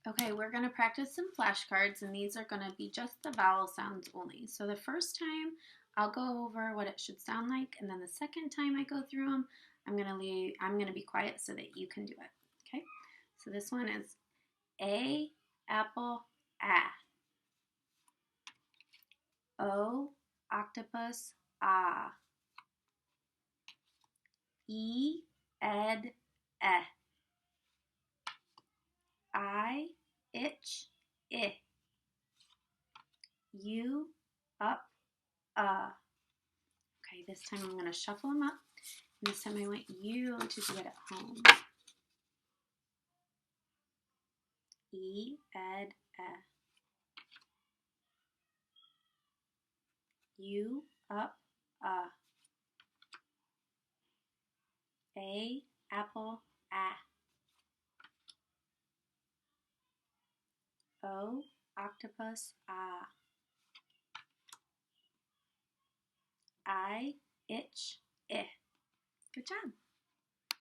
Okay, we're going to practice some flashcards, and these are going to be just the vowel sounds only. So the first time, I'll go over what it should sound like, and then the second time I go through them, I'm going to be quiet so that you can do it. Okay? So this one is A, apple, O, octopus, E, ed, I, itch, U, up, Okay, this time I'm going to shuffle them up. And this time I want you to do it at home. E, ed, U, up, A, apple, O, octopus, I, itch, Good job.